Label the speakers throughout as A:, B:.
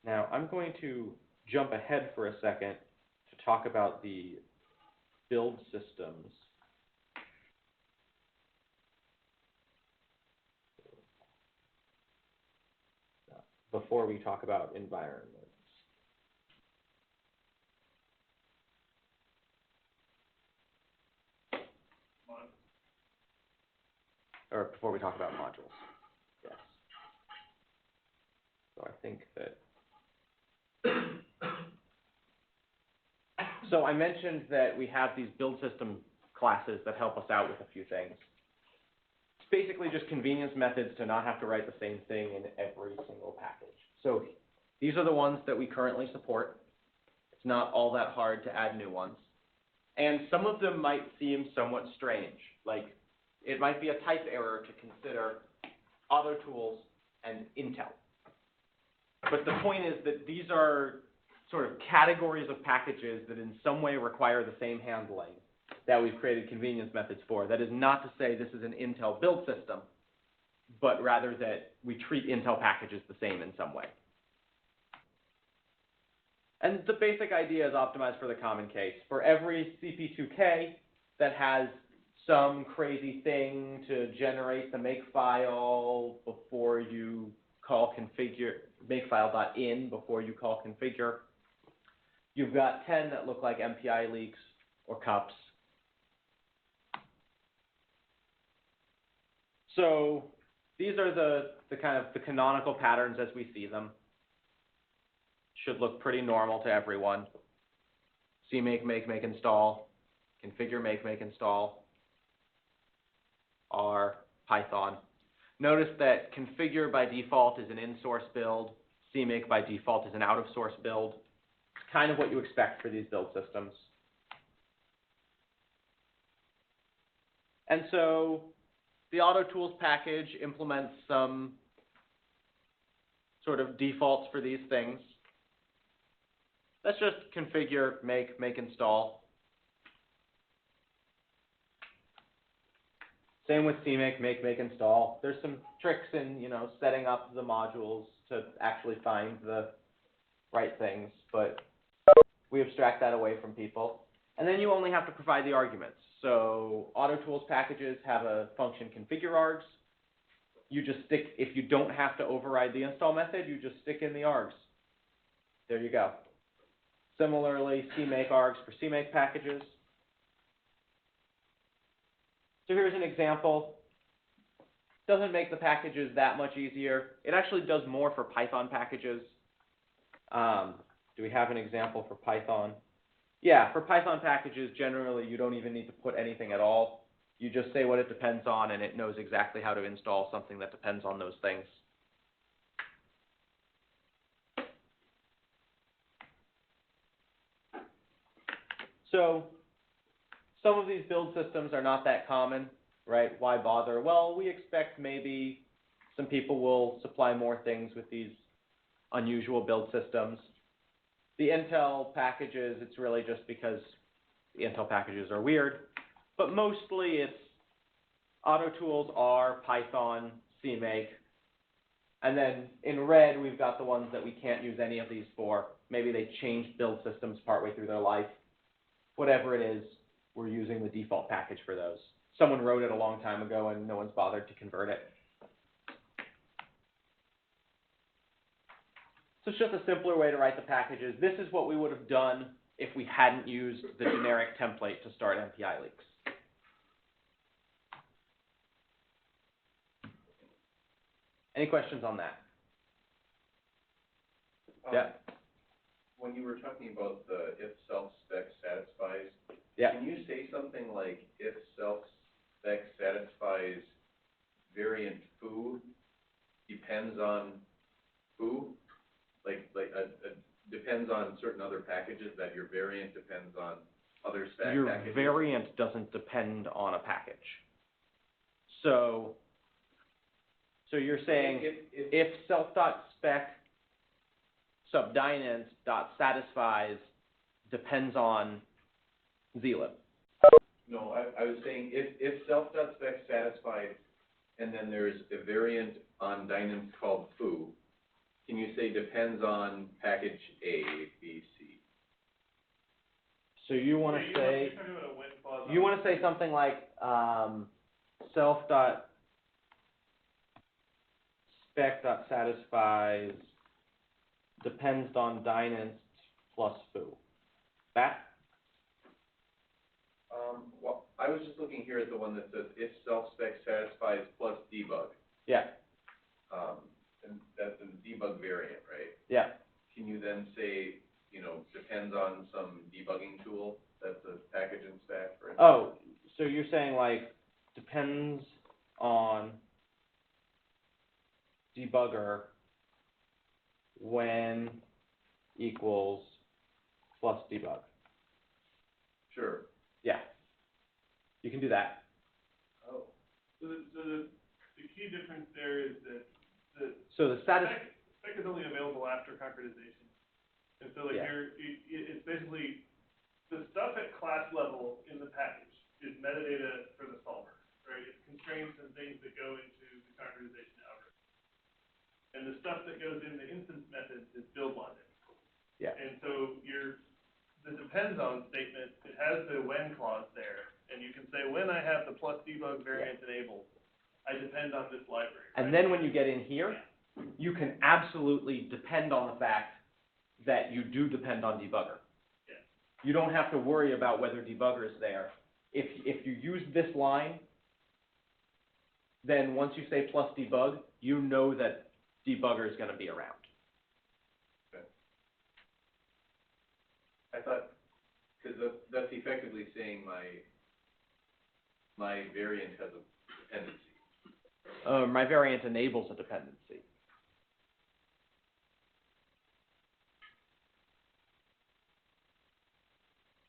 A: Now, I'm going to jump ahead for a second to talk about the build systems. Before we talk about environments. Or before we talk about modules. Yes. So I think that. So I mentioned that we have these build system classes that help us out with a few things. It's basically just convenience methods to not have to write the same thing in every single package. So these are the ones that we currently support. It's not all that hard to add new ones. And some of them might seem somewhat strange. Like, it might be a type error to consider AutoTools and Intel. But the point is that these are sort of categories of packages that in some way require the same handling that we've created convenience methods for. That is not to say this is an Intel build system, but rather that we treat Intel packages the same in some way. And the basic idea is optimized for the common case. For every CP2K that has some crazy thing to generate the makefile before you call configure, makefile.in before you call configure, you've got 10 that look like MPI leaks or cups. So these are the kind of the canonical patterns as we see them. Should look pretty normal to everyone. CMake, make, install, configure, make, install, R, Python. Notice that configure by default is an in-source build. CMake by default is an out-of-source build. It's kind of what you expect for these build systems. And so the AutoTools package implements some sort of defaults for these things. Let's just configure, make, install. Same with CMake, make, install. There's some tricks in, setting up the modules to actually find the right things, but we abstract that away from people. And then you only have to provide the arguments. So AutoTools packages have a function configure args. You just stick, if you don't have to override the install method, you just stick in the args. There you go. Similarly, CMake args for CMake packages. So here's an example. Doesn't make the packages that much easier. It actually does more for Python packages. Do we have an example for Python? Yeah, for Python packages, generally, you don't even need to put anything at all. You just say what it depends on, and it knows exactly how to install something that depends on those things. So some of these build systems are not that common, right? Why bother? Well, we expect maybe some people will supply more things with these unusual build systems. The Intel packages, it's really just because the Intel packages are weird, but mostly it's AutoTools, R, Python, CMake, and then in red we've got the ones that we can't use any of these for. Maybe they changed build systems partway through their life. Whatever it is, we're using the default package for those. Someone wrote it a long time ago and no one's bothered to convert it. So it's just a simpler way to write the packages. This is what we would have done if we hadn't used the generic template to start MPI leaks. Any questions on that? Yeah.
B: When you were talking about the if self-spec satisfies,
A: yeah.
B: Can you say something like if self-spec satisfies variant foo depends on foo? Like depends on certain other packages, that your variant depends on other spec packages?
A: Your variant doesn't depend on a package. So you're saying if self.spec subdynant.satisfies depends on zlib.
B: No, I was saying if self.spec satisfied and then there's a variant on dynant called foo, can you say depends on package A, B, C.
A: So you want to say,
C: You're talking about a when clause.
A: you want to say something like, self dot spec dot satisfies depends on dynast plus foo. That?
B: Well, I was just looking here at the one that says if self-spec satisfies plus debug.
A: Yeah,
B: And that's the debug variant, right?
A: yeah.
B: Can you then say, you know, depends on some debugging tool that's a package in Spack, for instance?
A: Oh, so you're saying like depends on debugger when equals plus debug.
B: Sure.
A: Yeah. You can do that.
B: Oh.
C: So the key difference there is that
A: So the status,
C: spec is only available after concretization. And so like
A: Yeah.
C: it's basically, the stuff at class level in the package is metadata for the solver, right? It's constraints and things that go into the concretization algorithm. And the stuff that goes in the instance methods is build logic.
A: yeah.
C: And so the depends on statement, it has the when clause there, and you can say, when I have the plus debug variant enabled, I depend on this library.
A: And
C: right?
A: then when you get in here, you can absolutely depend on the fact that you do depend on debugger.
C: Yeah.
A: You don't have to worry about whether debugger is there. If you use this line, then once you say plus debug, you know that debugger is going to be around.
B: I thought, because that's effectively saying my variant has a dependency.
A: My variant enables a dependency.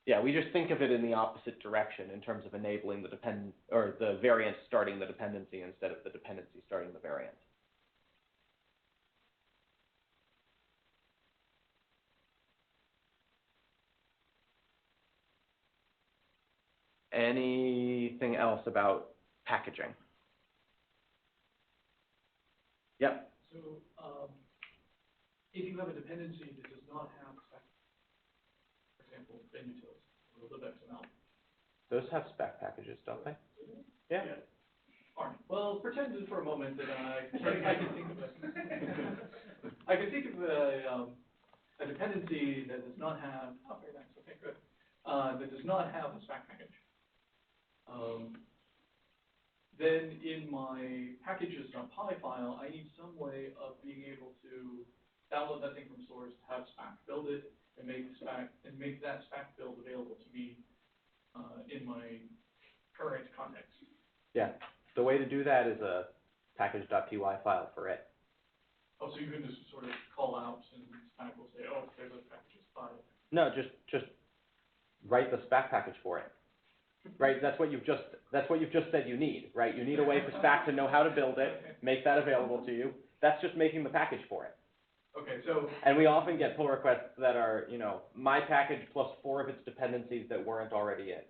A: Yeah, we just think of it in the opposite direction in terms of enabling the the variant starting the dependency instead of the dependency starting the variant. Anything else about packaging? Yep.
D: So, if you have a dependency that does not have, for example, utils or libxml.
A: Those have spec packages, don't they? Yeah.
D: Fine. Well, pretend for a moment that I can think of I can think of a dependency that does not have. Oh, very nice. Okay, good. That does not have a spec package. Then in my packages.py file, I need some way of being able to download that thing from source, have Spack build it, and make that Spack build available to me in my current context.
A: Yeah. The way to do that is a package.py file for it.
D: Oh, so you can just sort of call out and Spack will say, oh, there's a packages file.
A: No, just write the spec package for it. Right, that's what you've just said you need, right? You need a way for Spack to know how to build it, make that available to you. That's just making the package for it.
D: Okay, so.
A: And we often get pull requests that are, you know, my package plus 4 of its dependencies that weren't already in.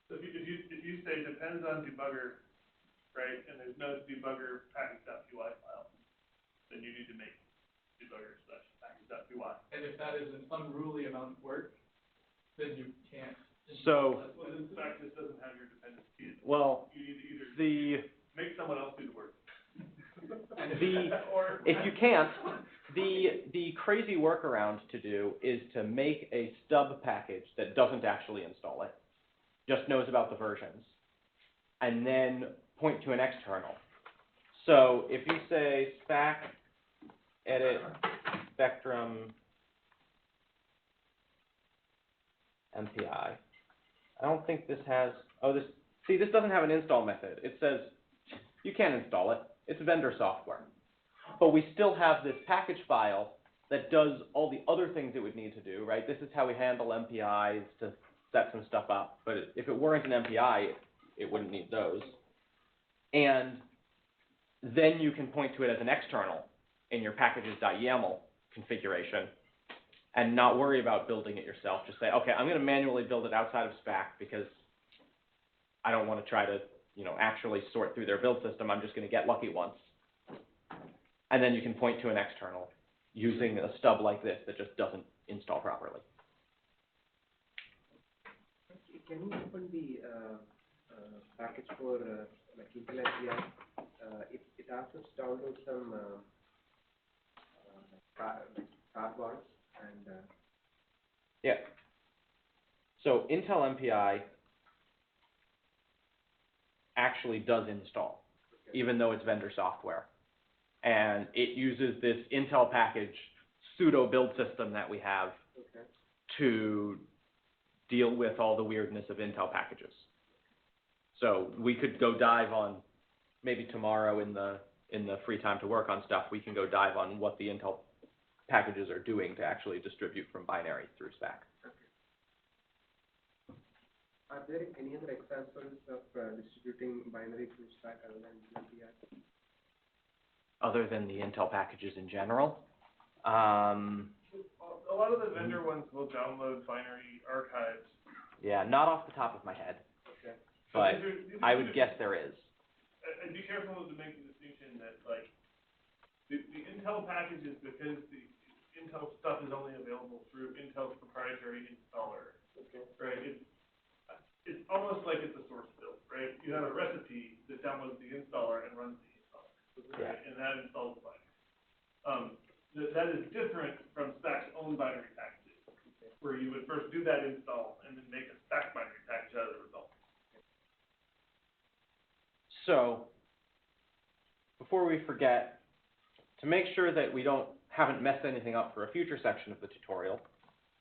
C: So if you say depends on debugger, right, and there's no debugger package.py file, then you need to make debugger / package.py.
D: And if that is an unruly amount of work, then you can't.
A: So.
C: Well, then Spack just doesn't have your dependency.
A: Well,
C: You need to either make someone else do the work. Or
A: if you can't, the crazy workaround to do is to make a stub package that doesn't actually install it, just knows about the versions, and then point to an external. So if you say Spack edit spectrum MPI, I don't think this has, this doesn't have an install method. It says you can't install it. It's vendor software. But we still have this package file that does all the other things it would need to do, right? This is how we handle MPIs to set some stuff up. But if it weren't an MPI, it wouldn't need those. And then you can point to it as an external in your packages.yaml configuration and not worry about building it yourself. Just say, okay, I'm going to manually build it outside of Spack because I don't want to try to, actually sort through their build system. I'm just going to get lucky once. and then you can point to an external using a stub like this that just doesn't install properly.
E: Can you open the package for like Intel API? It asks us to download some car bars and
A: Yeah. So Intel MPI actually does install, even though it's vendor software. And it uses this Intel package pseudo build system that we have to deal with all the weirdness of Intel packages. So we could go dive on, maybe tomorrow in the free time to work on stuff, we can go dive on what the Intel packages are doing to actually distribute from binary through Spack.
E: Are there any other examples of distributing binary through Spack other than MPI?
A: Other than the Intel packages in general?
C: A lot of the vendor ones will download binary archives.
A: Yeah, not off the top of my head,
E: Okay.
A: but I would guess there is.
C: I'd be careful to make the distinction that, like, the Intel packages, because the Intel stuff is only available through Intel's proprietary installer, right? It's almost like it's a source build, right? You have a recipe that downloads the installer and runs the installer, right? And that installs the binary. That is different from Spack's own binary packages, where you would first do that install and then make a Spack binary package out of the result.
A: So, before we forget, to make sure that we haven't messed anything up for a future section of the tutorial,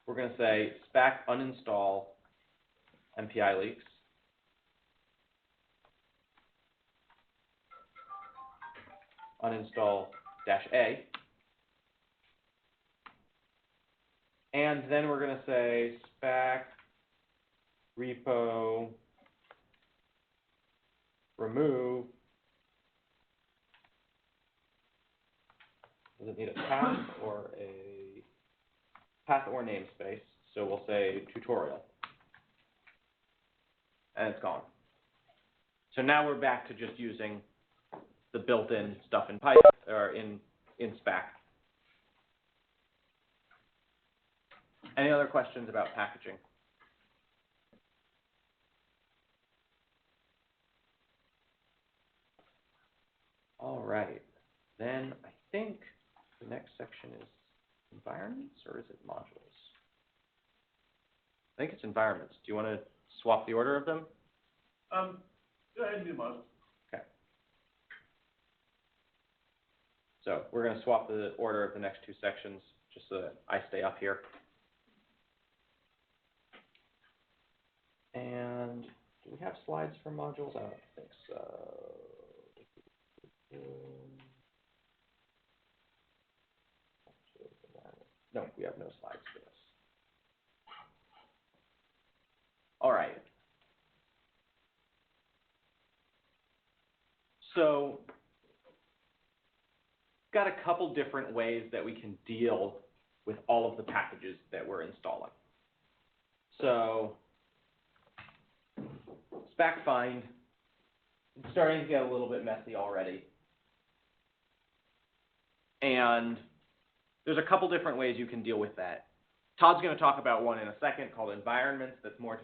A: we're going to say Spack uninstall MPI leaks. Uninstall -A. And then we're going to say Spack repo remove. Does it need a path or namespace? So we'll say tutorial. And it's gone. So now we're back to just using the built-in stuff in Python or in Spack. Any other questions about packaging? All right. Then I think the next section is environments, or is it modules? I think it's environments. Do you want to swap the order of them?
C: Go ahead and do modules.
A: Okay. So we're going to swap the order of the next two sections just so that I stay up here. And do we have slides for modules? I don't think so. No, we have no slides for this. All right. So, got a couple different ways that we can deal with all of the packages that we're installing. So, Spack find, it's starting to get a little bit messy already. And there's a couple different ways you can deal with that. Todd's going to talk about one in a second called environments. That's more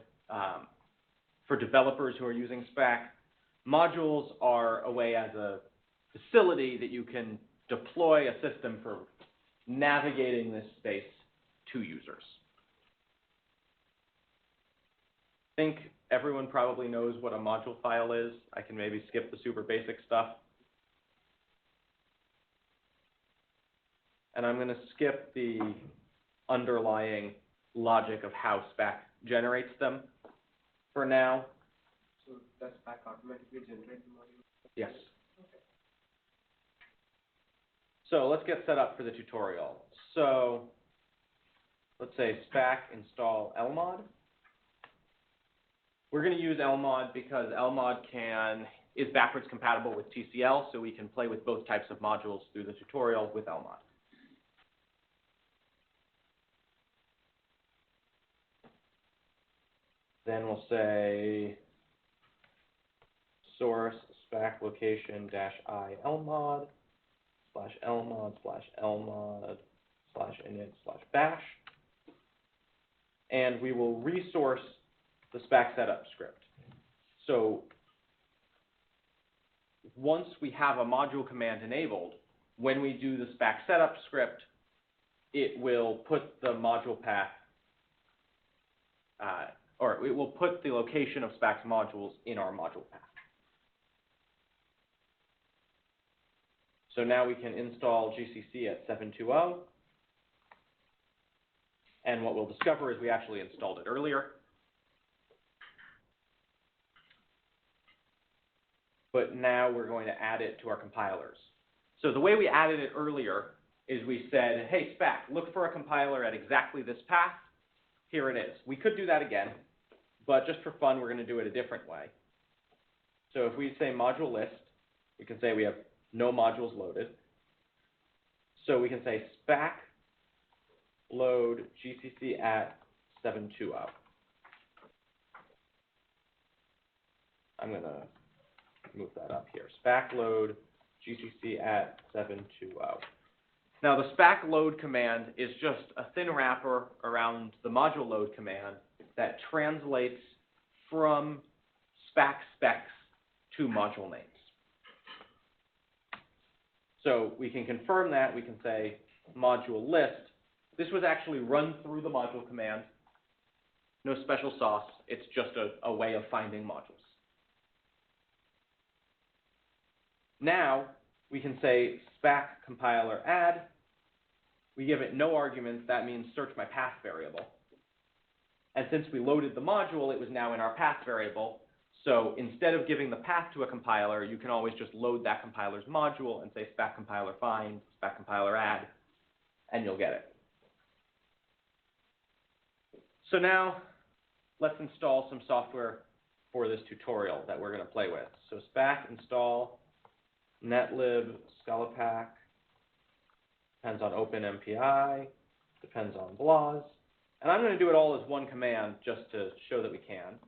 A: for developers who are using Spack. Modules are a way as a facility that you can deploy a system for navigating this space to users. I think everyone probably knows what a module file is. I can maybe skip the super basic stuff. And I'm going to skip the underlying logic of how Spack generates them for now.
E: So does Spack automatically generate the module?
A: Yes. Okay. So let's get set up for the tutorial. So let's say Spack install lmod. We're going to use lmod because lmod is backwards compatible with TCL, so we can play with both types of modules through the tutorial with lmod. Then we'll say source Spack location -i lmod. /lmod/lmod/init/bash. And we will resource the Spack setup script. So once we have a module command enabled, when we do the Spack setup script, it will put the module path, or it will put the location of Spack's modules in our module path. So now we can install GCC at 7.2.0. And what we'll discover is we actually installed it earlier. But now we're going to add it to our compilers. So the way we added it earlier is we said, hey, Spack, look for a compiler at exactly this path. Here it is. We could do that again, but just for fun, we're going to do it a different way. So if we say module list, we can say we have no modules loaded. So we can say Spack load GCC at 7.2.0. I'm going to move that up here. Spack load GCC at 7.2.0. Now the Spack load command is just a thin wrapper around the module load command that translates from Spack specs to module names. So we can confirm that. We can say module list. This was actually run through the module command. No special sauce. It's just a way of finding modules. Now we can say Spack compiler add. We give it no arguments. That means search my path variable. And since we loaded the module, it was now in our path variable. So instead of giving the path to a compiler, you can always just load that compiler's module and say Spack compiler find, Spack compiler add, and you'll get it. So now let's install some software for this tutorial that we're going to play with. So Spack install netlib scalapack, depends on OpenMPI, depends on BLAS. And I'm going to do it all as one command just to show that we can.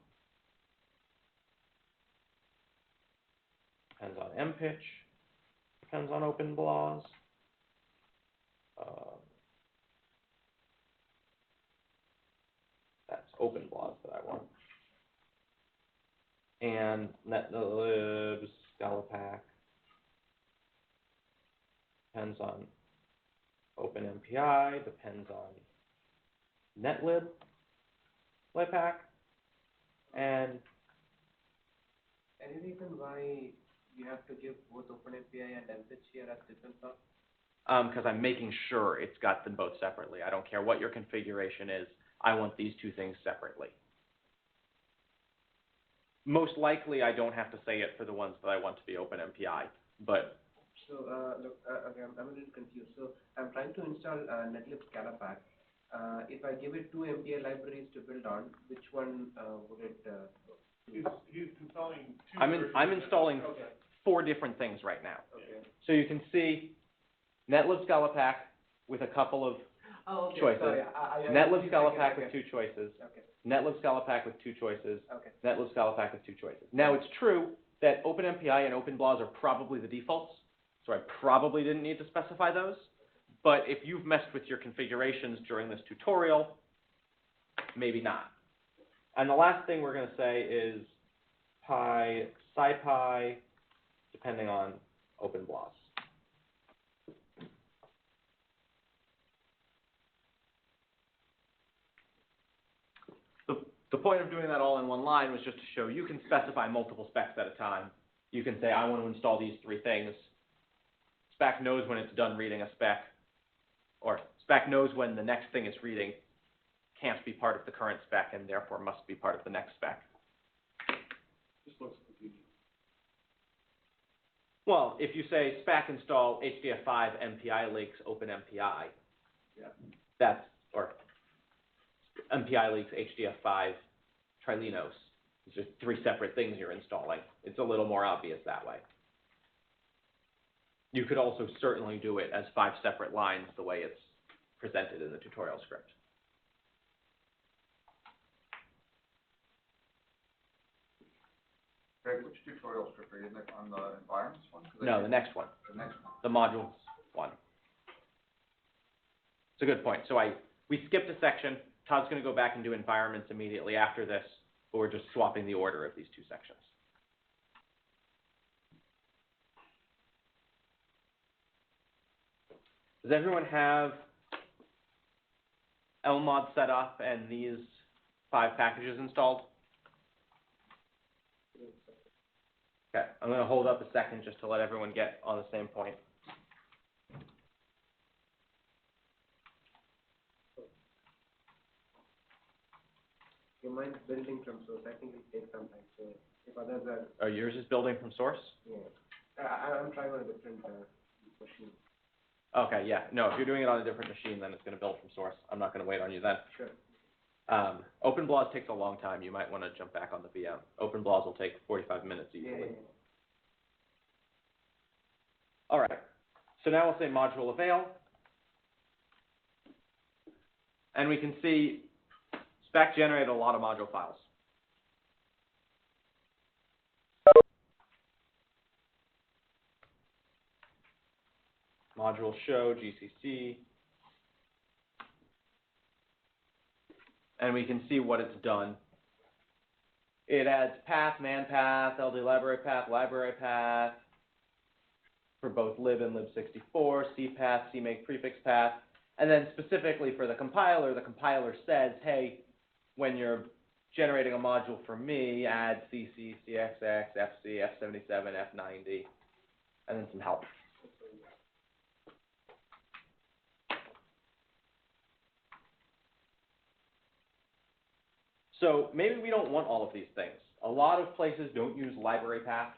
A: Depends on mpitch, depends on OpenBLAS. That's OpenBLAS that I want. And netlib scalapack depends on OpenMPI, depends on netlib scalapack, and
E: any reason why you have to give both OpenMPI and mpitch here as different paths?
A: because I'm making sure it's got them both separately. I don't care what your configuration is. I want these two things separately. Most likely, I don't have to say it for the ones that I want to be OpenMPI, but
E: So, look, okay, I'm a little confused. So, I'm trying to install netlib scalapack. If I give it two MPI libraries to build on, which one would it?
C: He's installing two.
A: I'm installing
E: Okay.
A: 4 different things right now.
E: Okay.
A: So you can see netlib scalapack with a couple of
E: Oh, okay.
A: choices.
E: Sorry,
A: netlib
E: okay,
A: scalapack
E: okay.
A: with 2 choices.
E: Okay.
A: Netlib scalapack with 2 choices.
E: Okay.
A: Netlib scalapack with 2 choices. Now it's true that OpenMPI and OpenBLAS are probably the defaults, so I probably didn't need to specify those. But if you've messed with your configurations during this tutorial, maybe not. And the last thing we're going to say is scipy, depending on OpenBLAS. The point of doing that all in one line was just to show you can specify multiple specs at a time. You can say, I want to install these 3 things. Spack knows when it's done reading a spec, or Spack knows when the next thing it's reading can't be part of the current spec and therefore must be part of the next spec.
D: This looks confusing.
A: Well, if you say Spack install HDF5 MPI links OpenMPI,
D: Yeah.
A: that's, or MPI links HDF5 Trilinos. It's just 3 separate things you're installing. It's a little more obvious that way. You could also certainly do it as 5 separate lines the way it's presented in the tutorial script.
F: Greg, which tutorial script are you on the environments one?
A: No, the next one,
F: The next one.
A: the modules. 1. It's a good point. So we skipped a section. Todd's going to go back and do environments immediately after this, but we're just swapping the order of these two sections. Does everyone have lmod set up and these 5 packages installed? Okay, I'm going to hold up a second just to let everyone get on the same point.
E: Mine's building from source. I think it'll take some time. So if others are,
A: Oh, yours is building from source?
E: yeah, I'm trying on a different machine.
A: Okay, yeah. No, if you're doing it on a different machine, then it's going to build from source. I'm not going to wait on you then.
E: Sure.
A: OpenBLAS takes a long time. You might want to jump back on the VM. OpenBLAS will take 45 minutes easily.
E: Yeah.
A: All right. So now we'll say module avail. And we can see Spack generated a lot of module files. Module show, GCC. And we can see what it's done. It adds path, man path, LD library path for both lib and lib64, cpath, cmake prefix path. And then specifically for the compiler says, hey, when you're generating a module for me, add CC, CXX, FC, F77, F90, and then some help. So maybe we don't want all of these things. A lot of places don't use library path,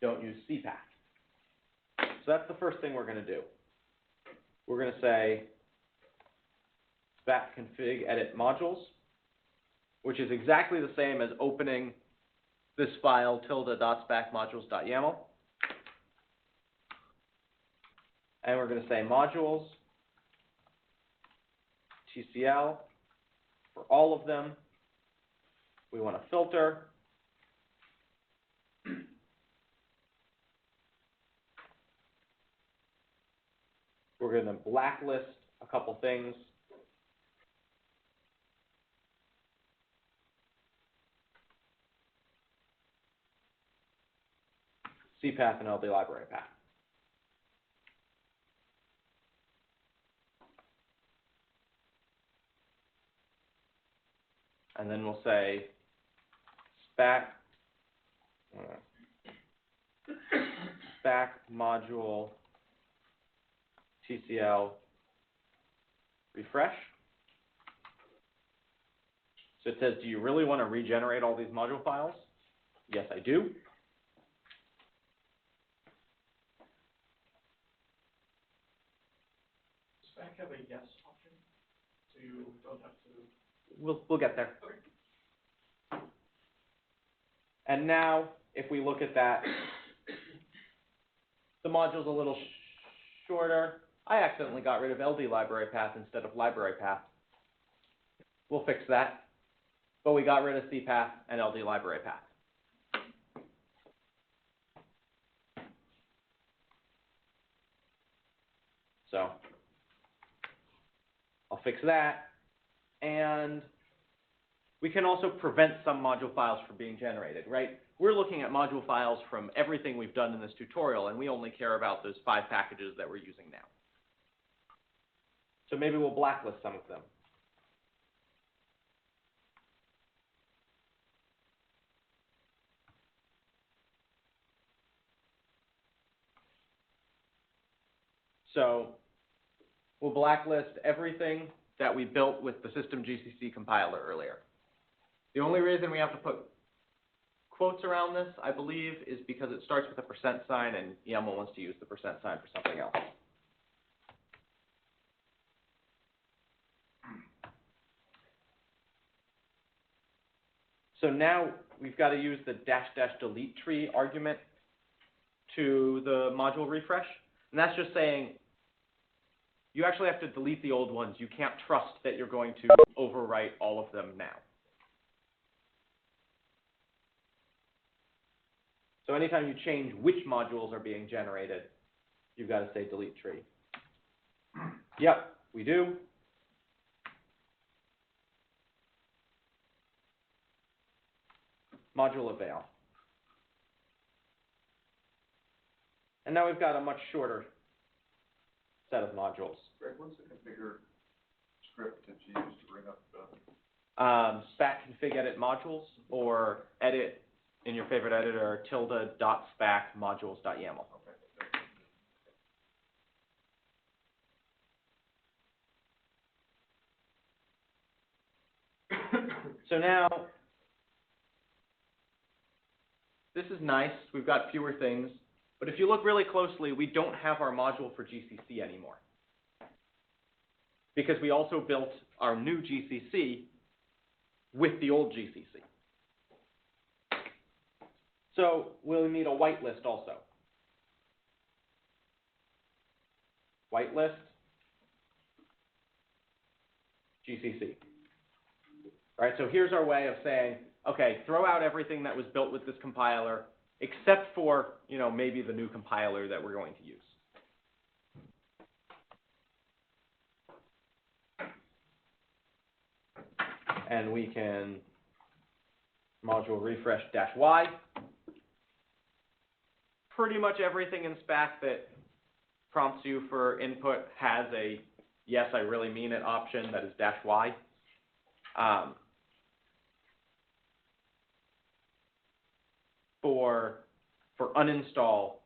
A: don't use cpath. So that's the first thing we're going to do. We're going to say Spack config edit modules, which is exactly the same as opening this file tilde.spackmodules.yaml. And we're going to say modules, TCL, for all of them. We want to filter. We're going to blacklist a couple things. cpath and LD library path. And then we'll say Spack module TCL refresh. So it says, do you really want to regenerate all these module files? Yes, I do.
D: Does Spack have a yes option? So you don't have to.
A: We'll get there.
D: Okay.
A: And now, if we look at that, the module's a little shorter. I accidentally got rid of LD library path instead of library path. We'll fix that. But we got rid of cpath and LD library path. So I'll fix that. And we can also prevent some module files from being generated, right? We're looking at module files from everything we've done in this tutorial, and we only care about those 5 packages that we're using now. So maybe we'll blacklist some of them. So we'll blacklist everything that we built with the system GCC compiler earlier. The only reason we have to put quotes around this, I believe, is because it starts with a % sign, and YAML wants to use the % sign for something else. So now we've got to use the --delete tree argument to the module refresh. And that's just saying you actually have to delete the old ones. You can't trust that you're going to overwrite all of them now. So anytime you change which modules are being generated, you've got to say delete tree. Yep, we do. Module avail. And now we've got a much shorter set of modules.
F: Greg, what's the configure script that you use to bring up the?
A: Spack config edit modules, or edit in your favorite editor, tilde.spack modules.yaml. So now, this is nice. We've got fewer things. But if you look really closely, we don't have our module for GCC anymore, because we also built our new GCC with the old GCC. So we'll need a whitelist also. Whitelist, GCC. All right, so here's our way of saying, okay, throw out everything that was built with this compiler, except for, maybe the new compiler that we're going to use. And we can module refresh -y. Pretty much everything in Spack that prompts you for input has a yes, I really mean it option that is -y. For uninstall,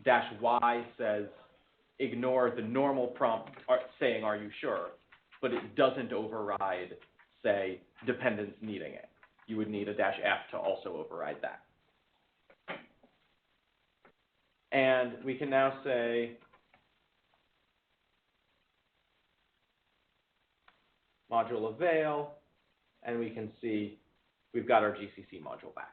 A: -y says ignore the normal prompt saying are you sure, but it doesn't override, say, dependence needing it. You would need a -f to also override that. And we can now say module avail, and we can see we've got our GCC module back.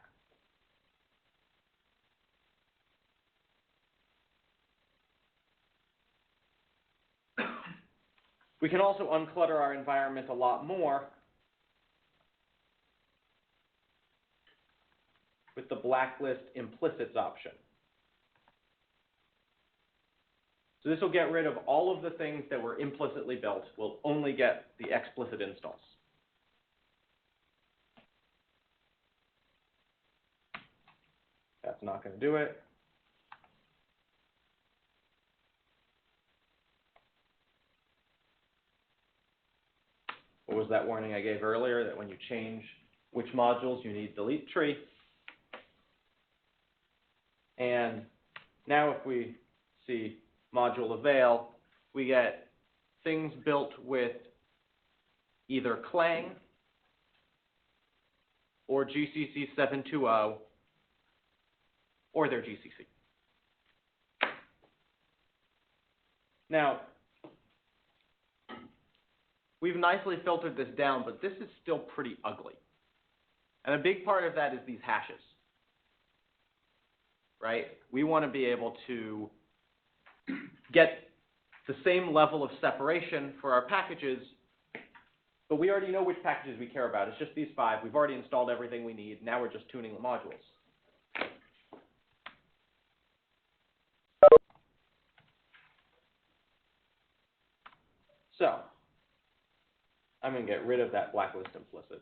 A: We can also unclutter our environment a lot more with the blacklist implicits option. So this will get rid of all of the things that were implicitly built. We'll only get the explicit installs. That's not going to do it. What was that warning I gave earlier, that when you change which modules, you need delete tree? And now if we see module avail, we get things built with either Clang or GCC 720 or their GCC. Now, we've nicely filtered this down, but this is still pretty ugly. And a big part of that is these hashes, right? We want to be able to get the same level of separation for our packages, but we already know which packages we care about. It's just these 5. We've already installed everything we need. Now we're just tuning the modules. So I'm going to get rid of that blacklist implicits.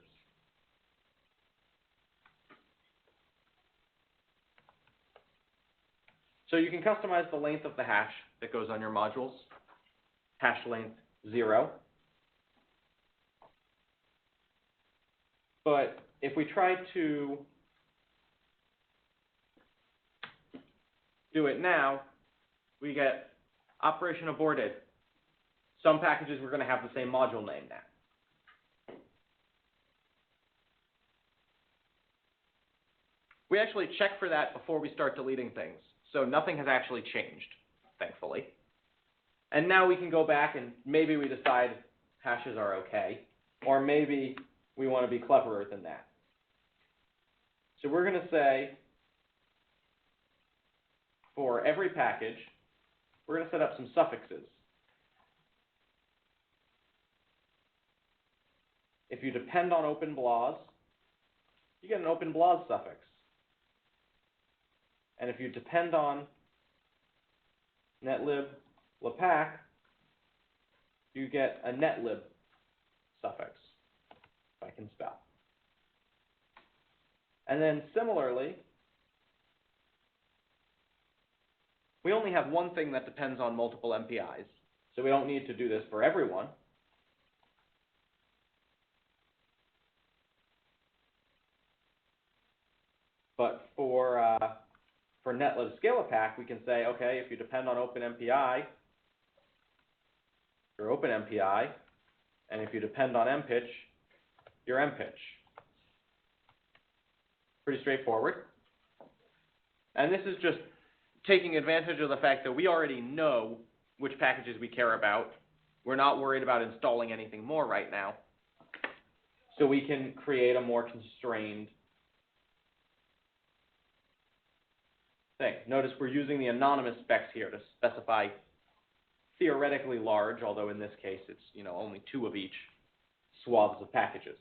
A: So you can customize the length of the hash that goes on your modules. Hash length 0. But if we try to do it now, we get operation aborted. Some packages we're going to have the same module name now. We actually check for that before we start deleting things. So nothing has actually changed, thankfully. And now we can go back and maybe we decide hashes are okay, or maybe we want to be cleverer than that. So we're going to say, for every package, we're going to set up some suffixes. If you depend on OpenBLAS, you get an OpenBLAS suffix. And if you depend on netlib lapack, you get a netlib suffix, if I can spell. And then similarly, we only have one thing that depends on multiple MPIs, so we don't need to do this for everyone. But for netlib scalapack, we can say, okay, if you depend on OpenMPI, your OpenMPI, and if you depend on mpitch, your mpitch. Pretty straightforward. And this is just taking advantage of the fact that we already know which packages we care about. We're not worried about installing anything more right now. So we can create a more constrained thing. Notice we're using the anonymous specs here to specify theoretically large, although in this case it's only 2 of each swaths of packages.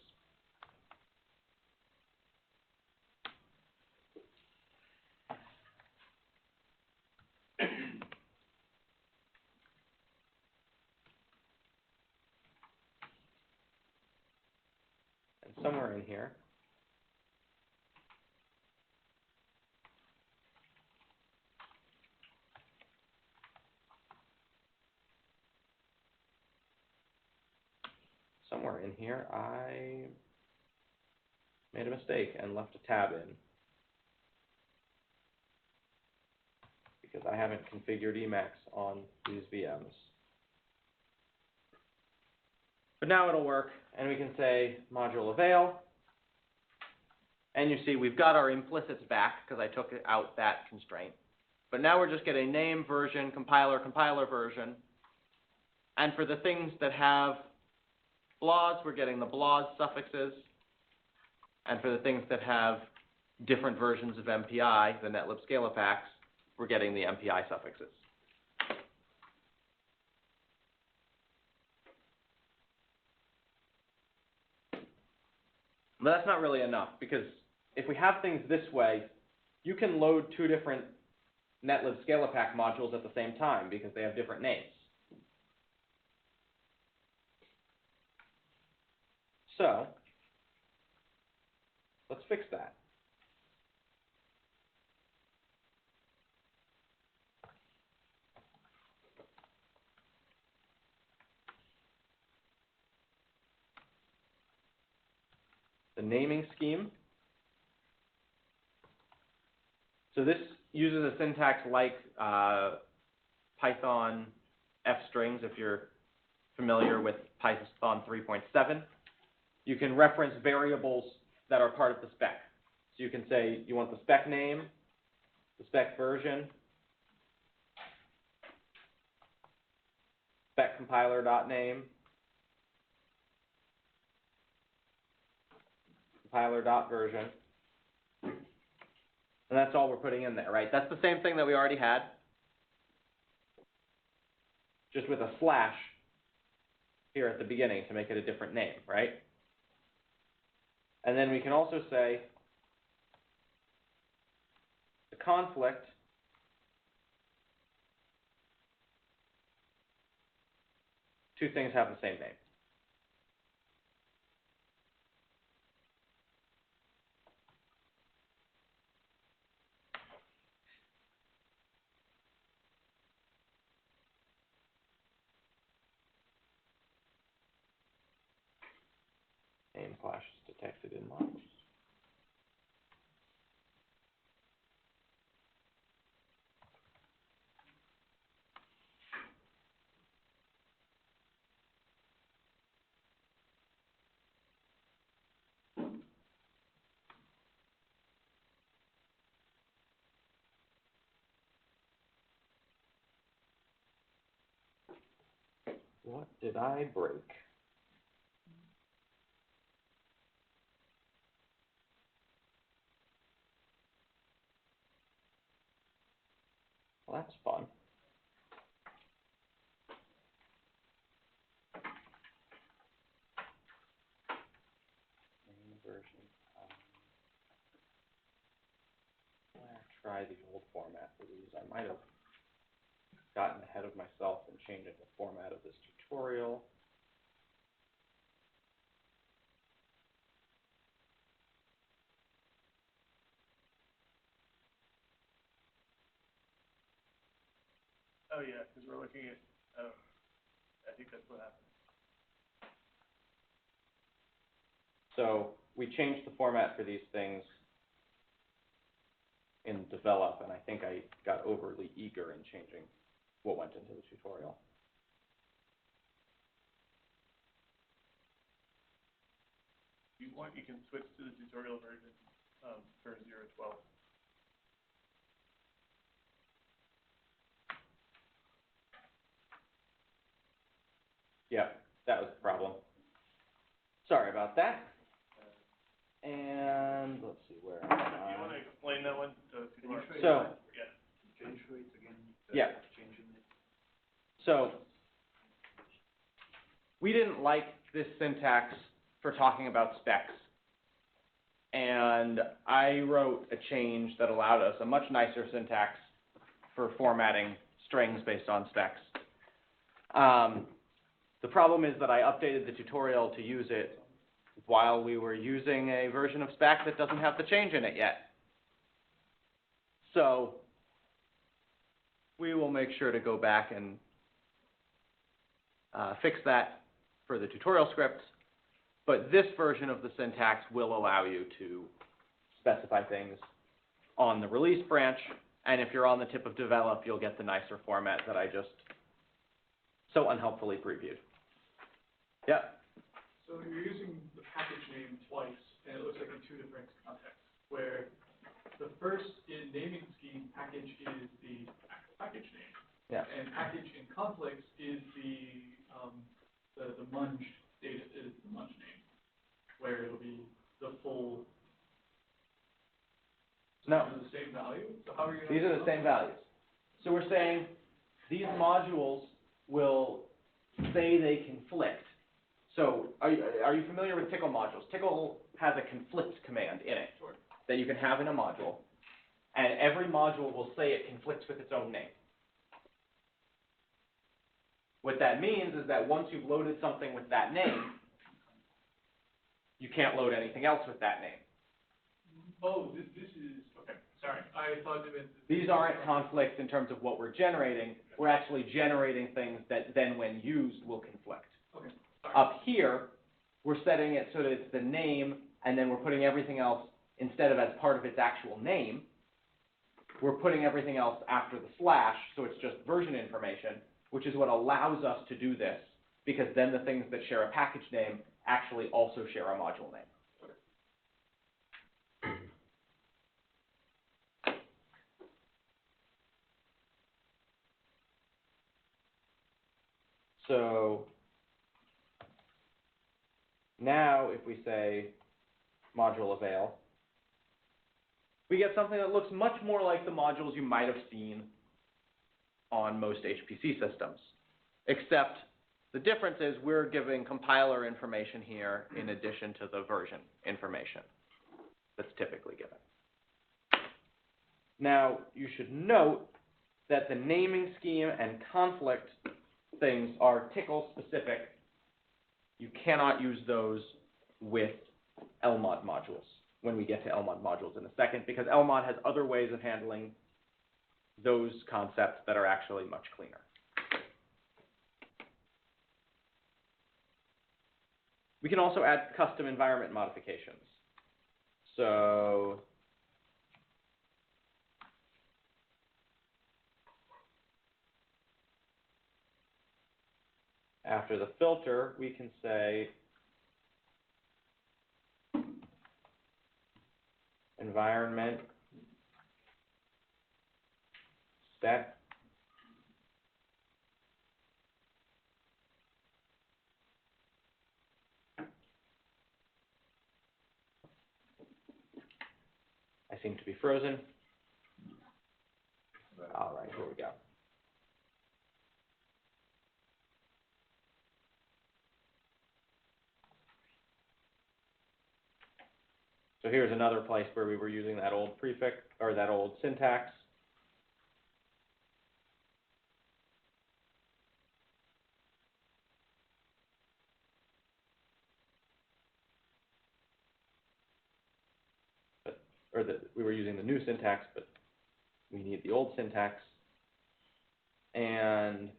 A: And somewhere in here, I made a mistake and left a tab in because I haven't configured Emacs on these VMs. But now it'll work, and we can say module avail, and you see we've got our implicits back because I took out that constraint. But now we're just getting name, version, compiler version, and for the things that have BLAS, we're getting the BLAS suffixes. And for the things that have different versions of MPI, the netlib scalapacks, we're getting the MPI suffixes. But that's not really enough, because if we have things this way, you can load 2 different netlib scalapack modules at the same time because they have different names. So let's fix that. The naming scheme. So this uses a syntax like Python fstrings, if you're familiar with Python 3.7. You can reference variables that are part of the spec. So you can say you want the spec name, the spec version, spec compiler.name, compiler.version, and that's all we're putting in there, right? That's the same thing that we already had, just with a slash here at the beginning to make it a different name, right? And then we can also say the conflict two things have the same name. Name clash is detected in modules. What did I break? Well, that's fun. Main version. I'll try the old format for these. I might have gotten ahead of myself in changing the format of this tutorial.
C: Oh, yeah, because we're looking at, oh, I think that's what happened.
A: So we changed the format for these things in develop, and I think I got overly eager in changing what went into the tutorial.
C: If you want, you can switch to the tutorial version, for 0.12.
A: Yeah, that was the problem. Sorry about that. And let's see, where am
C: Do you
A: I?
C: want to explain that one to people?
A: So,
C: Yeah.
F: Change rates again?
A: Yeah.
F: Changing it.
A: So, we didn't like this syntax for talking about specs. And I wrote a change that allowed us a much nicer syntax for formatting strings based on specs. The problem is that I updated the tutorial to use it while we were using a version of Spack that doesn't have the change in it yet. So we will make sure to go back and fix that for the tutorial scripts. But this version of the syntax will allow you to specify things on the release branch. And if you're on the tip of develop, you'll get the nicer format that I just so unhelpfully previewed. Yeah.
D: So you're using the package name twice, and it looks like in two different contexts, where the first in naming scheme, package is the actual package name.
A: Yeah.
D: And package in conflicts is the munged data, is the munge name, where it'll be the full.
A: No.
D: The same value? So how are you?
A: These are the same values. So we're saying these modules will say they conflict. So are you familiar with Tickle modules? Tickle has a conflict command in it
D: Sure.
A: that you can have in a module, and every module will say it conflicts with its own name. What that means is that once you've loaded something with that name, you can't load anything else with that name.
D: Oh, this is, okay, sorry, I thought it meant.
A: These aren't conflicts in terms of what we're generating. We're actually generating things that then, when used, will conflict.
D: Okay, sorry.
A: Up here, we're setting it so that it's the name, and then we're putting everything else, instead of as part of its actual name, we're putting everything else after the slash, so it's just version information, which is what allows us to do this, because then the things that share a package name actually also share a module name. So now if we say module avail, we get something that looks much more like the modules you might have seen on most HPC systems, except the difference is we're giving compiler information here in addition to the version information that's typically given. Now, you should note that the naming scheme and conflict things are Tickle specific. You cannot use those with LMOD modules when we get to LMOD modules in a second, because LMOD has other ways of handling those concepts that are actually much cleaner. We can also add custom environment modifications. So after the filter, we can say environment spec I seem to be frozen. All right, here we go. So here's another place where we were using that old prefix, or that old syntax. or that we were using the new syntax, but we need the old syntax. And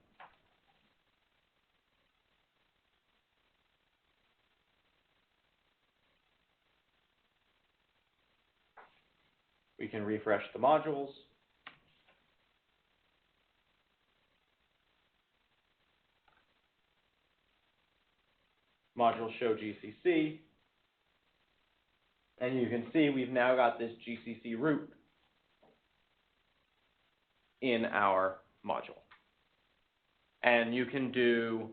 A: we can refresh the modules. Module show GCC. And you can see we've now got this GCC root in our module. And you can do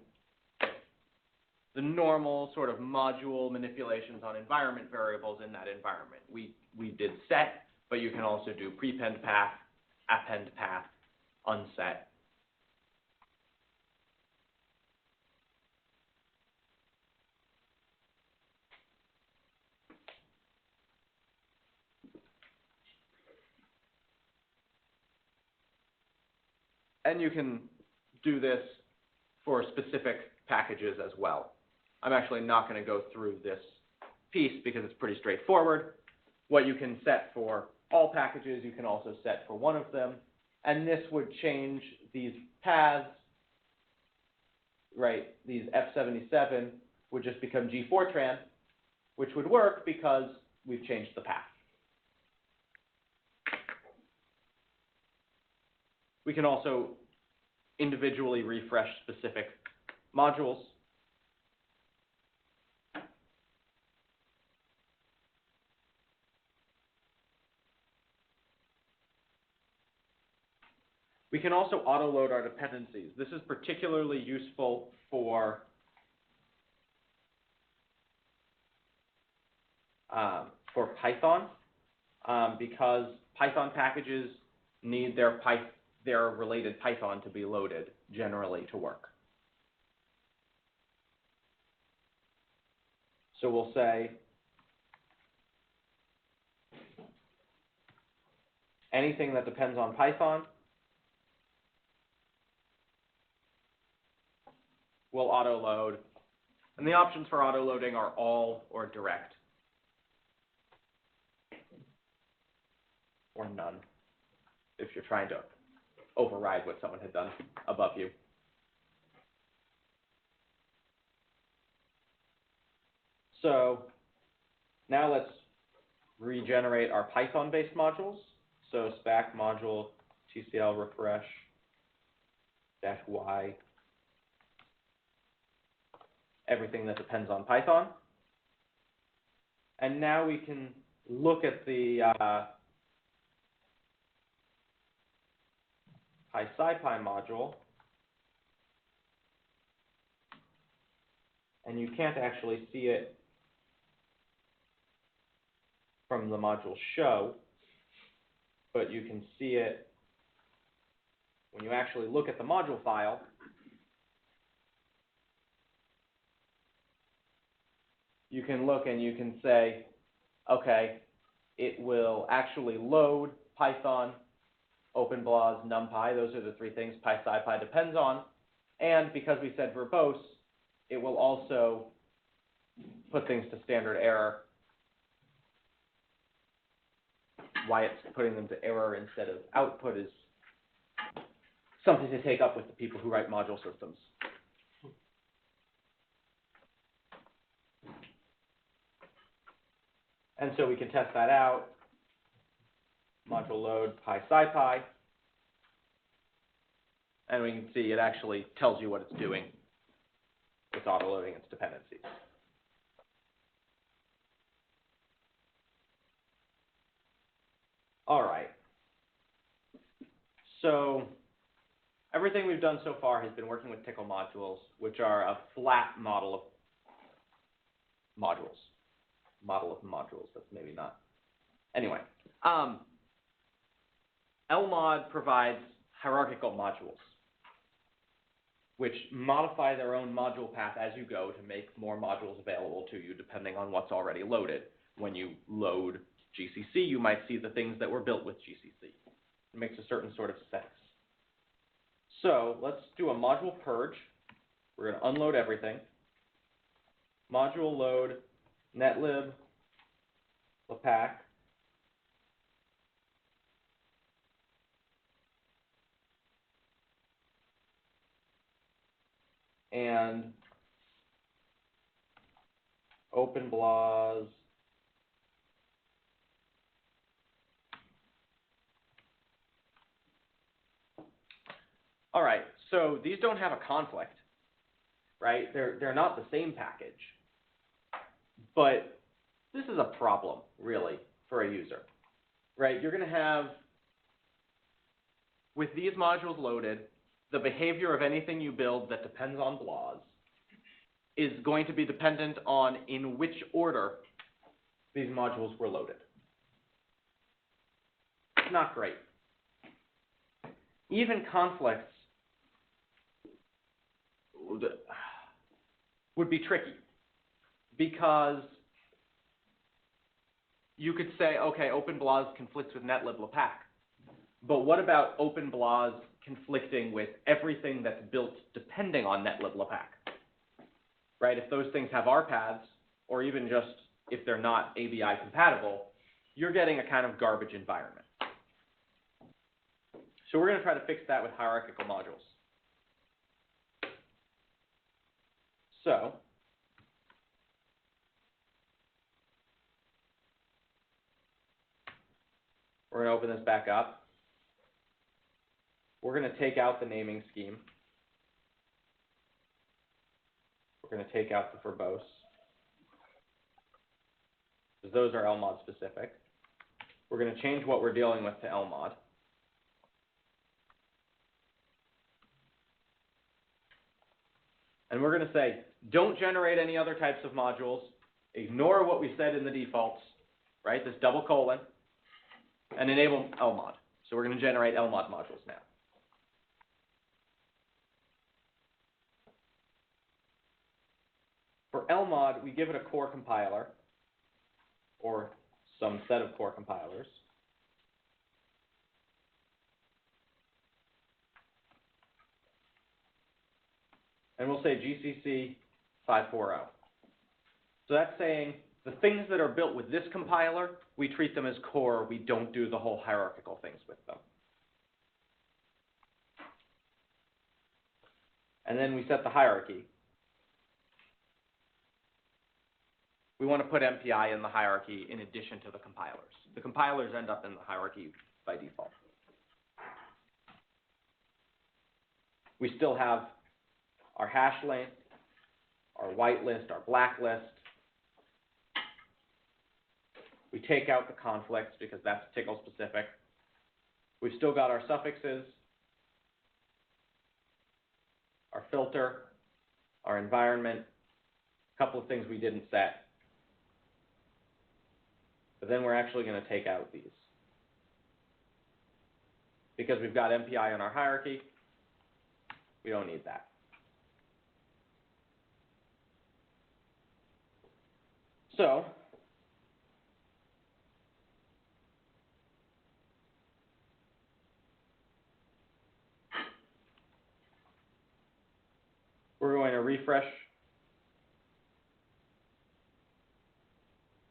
A: the normal sort of module manipulations on environment variables in that environment. We did set, but you can also do prepend path, append path, unset. And you can do this for specific packages as well. I'm actually not going to go through this piece because it's pretty straightforward. What you can set for all packages, you can also set for one of them. And this would change these paths, right? These F77 would just become G4tran, which would work because we've changed the path. We can also individually refresh specific modules. We can also auto-load our dependencies. This is particularly useful for Python because Python packages need their related Python to be loaded generally to work. So we'll say anything that depends on Python will auto-load. And the options for auto-loading are all or direct, or none, if you're trying to override what someone had done above you. So now let's regenerate our Python-based modules. So Spack module TCL refresh -y, everything that depends on Python. And now we can look at the PySciPy module, and you can't actually see it from the module show, but you can see it when you actually look at the module file. You can look and you can say, okay, it will actually load Python, OpenBLAS, NumPy. Those are the three things PySciPy depends on. And because we said verbose, it will also put things to standard error. Why it's putting them to error instead of output is something to take up with the people who write module systems. And so we can test that out. Module load PySciPy. And we can see it actually tells you what it's doing. It's auto-loading its dependencies. All right. So everything we've done so far has been working with Tcl modules, which are a flat model of modules. Model of modules, that's maybe not. Anyway, LMOD provides hierarchical modules, which modify their own module path as you go to make more modules available to you depending on what's already loaded. When you load GCC, you might see the things that were built with GCC. It makes a certain sort of sense. So let's do a module purge. We're going to unload everything. Module load netlib lapack and OpenBLAS all right, so these don't have a conflict, right? They're not the same package. But this is a problem, really, for a user, right? You're going to have, with these modules loaded, the behavior of anything you build that depends on BLAS is going to be dependent on in which order these modules were loaded. It's not great. Even conflicts would be tricky, because you could say, okay, OpenBLAS conflicts with netlib/lapack, but what about OpenBLAS conflicting with everything that's built depending on netlib/lapack? Right? If those things have RPaths, or even just if they're not ABI compatible, you're getting a kind of garbage environment. So we're going to try to fix that with hierarchical modules. So we're going to open this back up. We're going to take out the naming scheme. We're going to take out the verbose, because those are LMOD specific. We're going to change what we're dealing with to LMOD. And we're going to say, don't generate any other types of modules. Ignore what we said in the defaults, right? This double colon, and enable LMOD. So we're going to generate LMOD modules now. For LMOD, we give it a core compiler, or some set of core compilers. And we'll say GCC 540. So that's saying the things that are built with this compiler, we treat them as core. We don't do the whole hierarchical things with them. And then we set the hierarchy. We want to put MPI in the hierarchy in addition to the compilers. The compilers end up in the hierarchy by default. We still have our hash length, our whitelist, our blacklist. We take out the conflicts because that's tickle specific. We've still got our suffixes, our filter, our environment, a couple of things we didn't set. But then we're actually going to take out these, because we've got MPI in our hierarchy. We don't need that. So we're going to refresh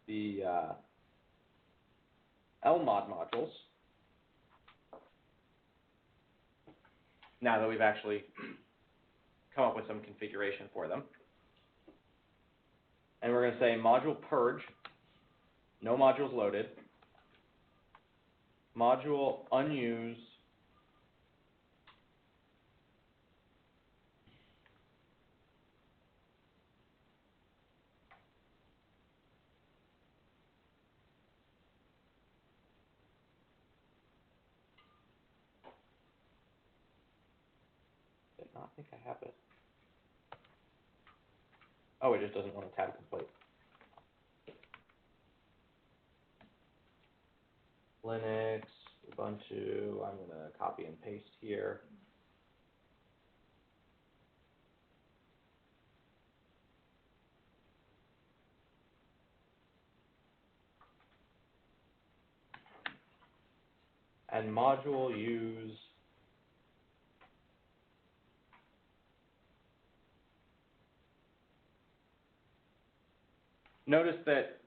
A: the LMOD modules now that we've actually come up with some configuration for them. And we're going to say module purge, no modules loaded, module unused, did not think I have it. Oh, it just doesn't want to tab complete. Linux, Ubuntu, I'm going to copy and paste here. And module use notice that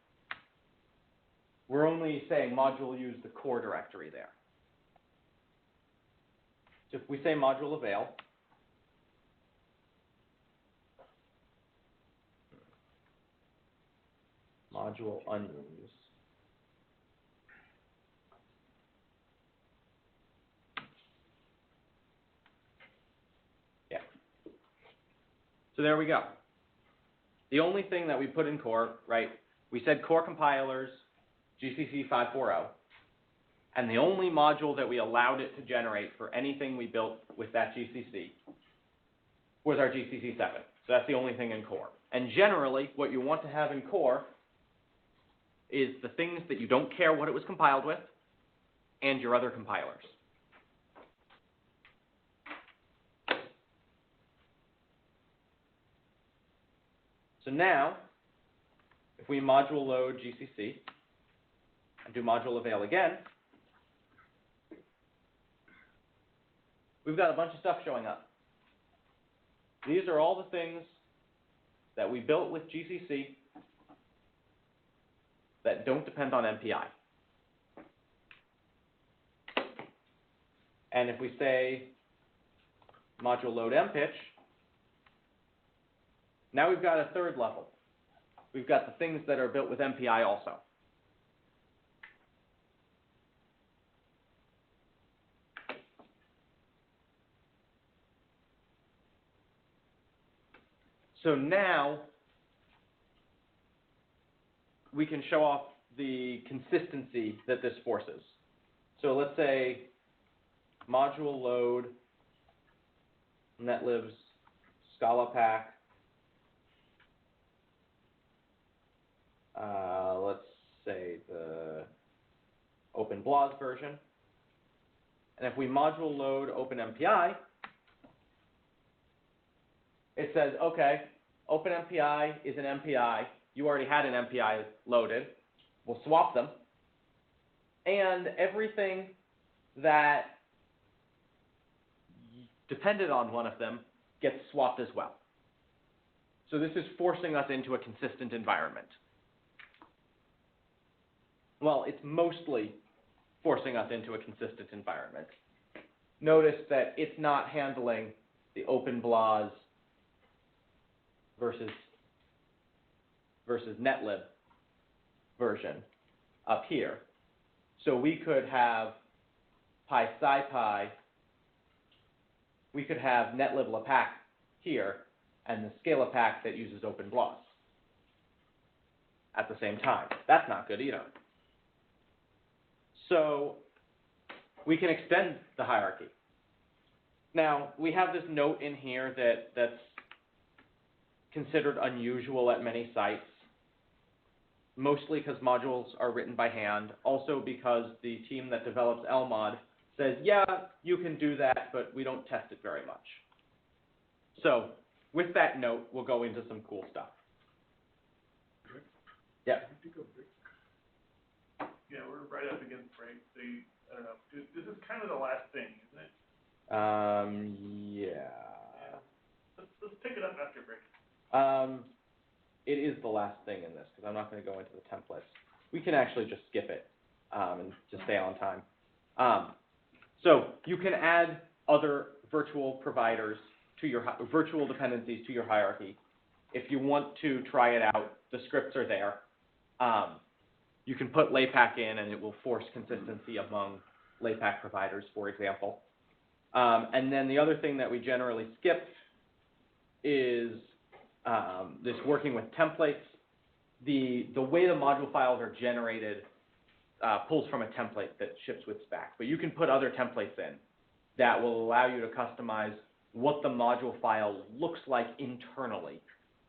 A: we're only saying module use the core directory there. So if we say module avail, module unuse. Yeah. So there we go. The only thing that we put in core, right, we said core compilers, GCC 540, and the only module that we allowed it to generate for anything we built with that GCC was our GCC 7. So that's the only thing in core. And generally, what you want to have in core is the things that you don't care what it was compiled with and your other compilers. So now, if we module load GCC and do module avail again, we've got a bunch of stuff showing up. These are all the things that we built with GCC that don't depend on MPI. And if we say module load mpitch, now we've got a third level. We've got the things that are built with MPI also. So now we can show off the consistency that this forces. So let's say module load netlib's Scala pack. Let's say the OpenBLAS version. And if we module load OpenMPI, it says, okay, OpenMPI is an MPI. You already had an MPI loaded. We'll swap them. And everything that depended on one of them gets swapped as well. So this is forcing us into a consistent environment. Well, it's mostly forcing us into a consistent environment. Notice that it's not handling the OpenBLAS versus netlib version up here. So we could have PySciPy, we could have netlib lapack here, and the Scala pack that uses OpenBLAS at the same time. That's not good either. So we can extend the hierarchy. Now, we have this note in here that's considered unusual at many sites, mostly because modules are written by hand, also because the team that develops LMOD says, yeah, you can do that, but we don't test it very much. So with that note, we'll go into some cool stuff. Yeah.
C: Yeah, we're right up against break. I don't know. This is kind of the last thing, isn't it?
A: Yeah.
C: Let's pick it up after break.
A: It is the last thing in this, because I'm not going to go into the templates. We can actually just skip it and just stay on time. So you can add other virtual providers to your virtual dependencies to your hierarchy. If you want to try it out, the scripts are there. You can put LAPACK in, and it will force consistency among LAPACK providers, for example. And then the other thing that we generally skip is this working with templates. The way the module files are generated pulls from a template that ships with Spack. But you can put other templates in that will allow you to customize what the module file looks like internally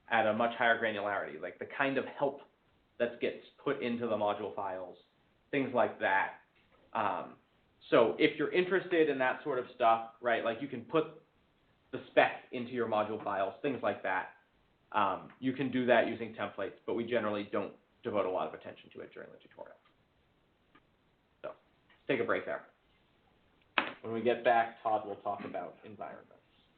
A: at a much higher granularity, like the kind of help that gets put into the module files, things like that. So if you're interested in that sort of stuff, right, like you can put the spec into your module files, things like that. You can do that using templates, but we generally don't devote a lot of attention to it during the tutorial. So take a break there. When we get back, Todd will talk about environments.